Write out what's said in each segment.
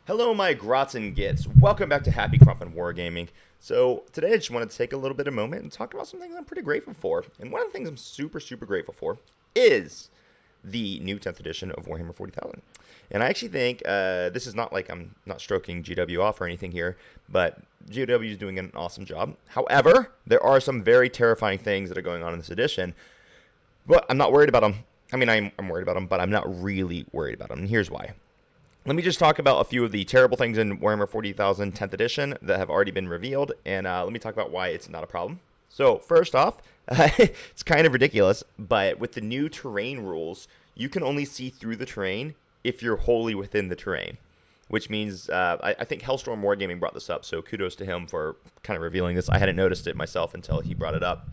Hello, my grots and gits. Welcome back to Happy Crumpin' Wargaming. So today I just wanted to take a little bit of a moment and talk about something I'm pretty grateful for. And one of the things I'm super grateful for is the new 10th edition of Warhammer 40,000. And I actually think this is not like I'm not stroking GW off or anything here, but GW is doing an awesome job. However, there are some very terrifying things that are going on in this edition, but I'm not worried about them. I mean, I'm worried about them, but I'm not really worried about them. And here's why. Let me just talk about a few of the terrible things in Warhammer 40,000 10th edition that have already been revealed, and let me talk about why it's not a problem. So first off, it's kind of ridiculous, but with the new terrain rules, you can only see through the terrain if you're wholly within the terrain, which means I think Hellstorm Wargaming brought this up, so kudos to him for kind of revealing this. I hadn't noticed it myself until he brought it up.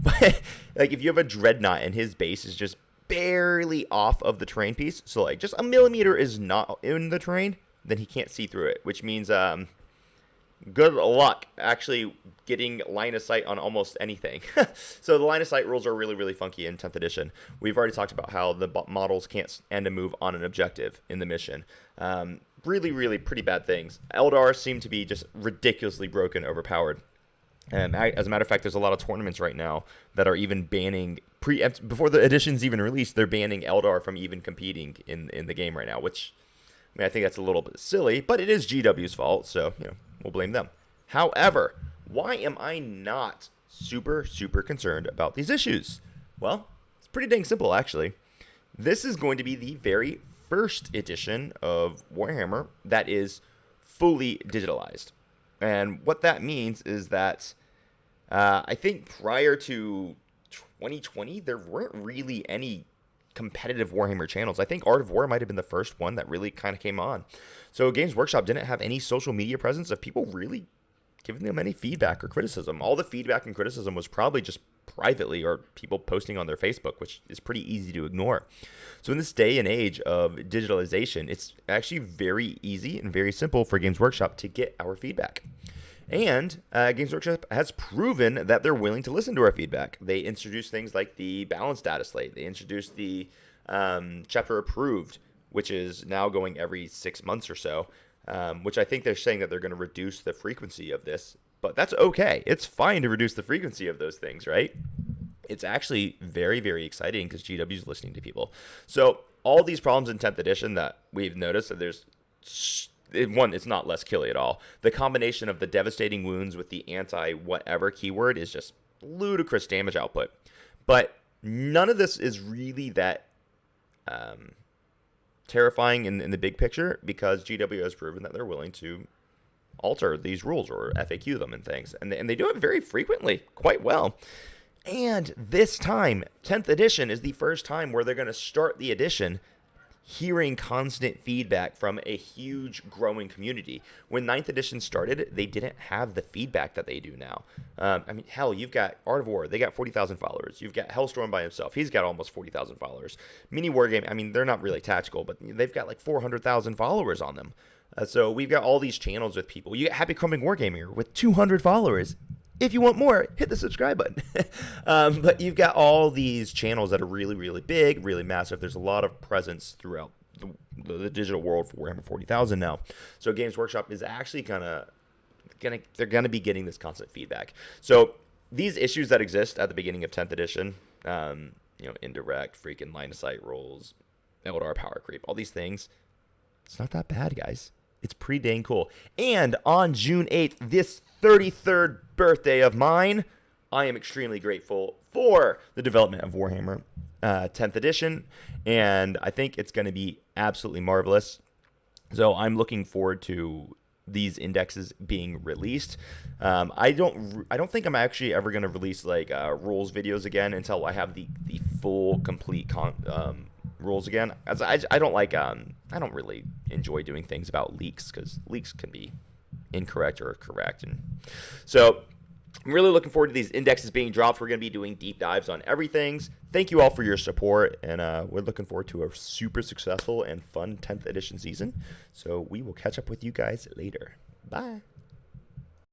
But like if you have a Dreadnought and his base is just barely off of the terrain piece, so like just a millimeter is not in the terrain, then he can't see through it, which means good luck actually getting line of sight on almost anything. So the line of sight rules are really funky in 10th edition. We've already talked about how the models can't end a move on an objective in the mission. Really pretty bad things. Eldar seem to be just ridiculously broken, overpowered. And as a matter of fact, there's a lot of tournaments right now that are even banning before the edition's even released. They're banning Eldar from even competing in the game right now, which I mean, I think that's a little bit silly, but it is GW's fault, so we'll blame them. However, why am I not super concerned about these issues? Well, it's pretty dang simple actually. This is going to be the very first edition of Warhammer that is fully digitalized. And what that means is that I think prior to 2020, there weren't really any competitive Warhammer channels. I think Art of War might have been the first one that really kind of came on. So Games Workshop didn't have any social media presence of people really giving them any feedback or criticism. All the feedback and criticism was probably just privately or people posting on their Facebook, which is pretty easy to ignore. So in this day and age of digitalization, it's actually very easy and very simple for Games Workshop to get our feedback. And Games Workshop has proven that they're willing to listen to our feedback. They introduced things like the balanced data slate. They introduced the chapter approved, which is now going every 6 months or so, which I think they're saying that they're going to reduce the frequency of this. But that's okay. It's fine to reduce the frequency of those things, right? It's actually very exciting because GW is listening to people. So all these problems in 10th edition that we've noticed that there's one, it's not less killy at all. The combination of the devastating wounds with the anti-whatever keyword is just ludicrous damage output. But none of this is really that terrifying in the big picture because GW has proven that they're willing to alter these rules or FAQ them and things. And they do it very frequently, quite well. And this time, 10th edition is the first time where they're going to start the edition hearing constant feedback from a huge growing community. When 9th edition started, they didn't have the feedback that they do now. I mean, hell, you've got Art of War. They got 40,000 followers. You've got Hellstorm by himself. He's got almost 40,000 followers. Mini Wargame, I mean, they're not really tactical, but they've got like 400,000 followers on them. So we've got all these channels with people. You get Happy Crumpin' Wargamer with 200 followers. If you want more, hit the subscribe button. But you've got all these channels that are really big, really massive. There's a lot of presence throughout the digital world for Warhammer 40,000 now. So Games Workshop is actually they're gonna be getting this constant feedback. So these issues that exist at the beginning of 10th edition, indirect, freaking line of sight rules, Eldar power creep, all these things, it's not that bad, guys. It's pretty dang cool. And on June 8th, this 33rd birthday of mine, I am extremely grateful for the development of Warhammer 10th edition, and I think it's going to be absolutely marvelous. So I'm looking forward to these indexes being released. I don't think I'm actually ever going to release like rules videos again until I have the full complete rules again. As I don't like I don't really enjoy doing things about leaks because leaks can be incorrect or correct, and so I'm really looking forward to these indexes being dropped. We're going to be doing deep dives on everything. Thank you all for your support, and we're looking forward to a super successful and fun 10th edition season. So we will catch up with you guys later. Bye.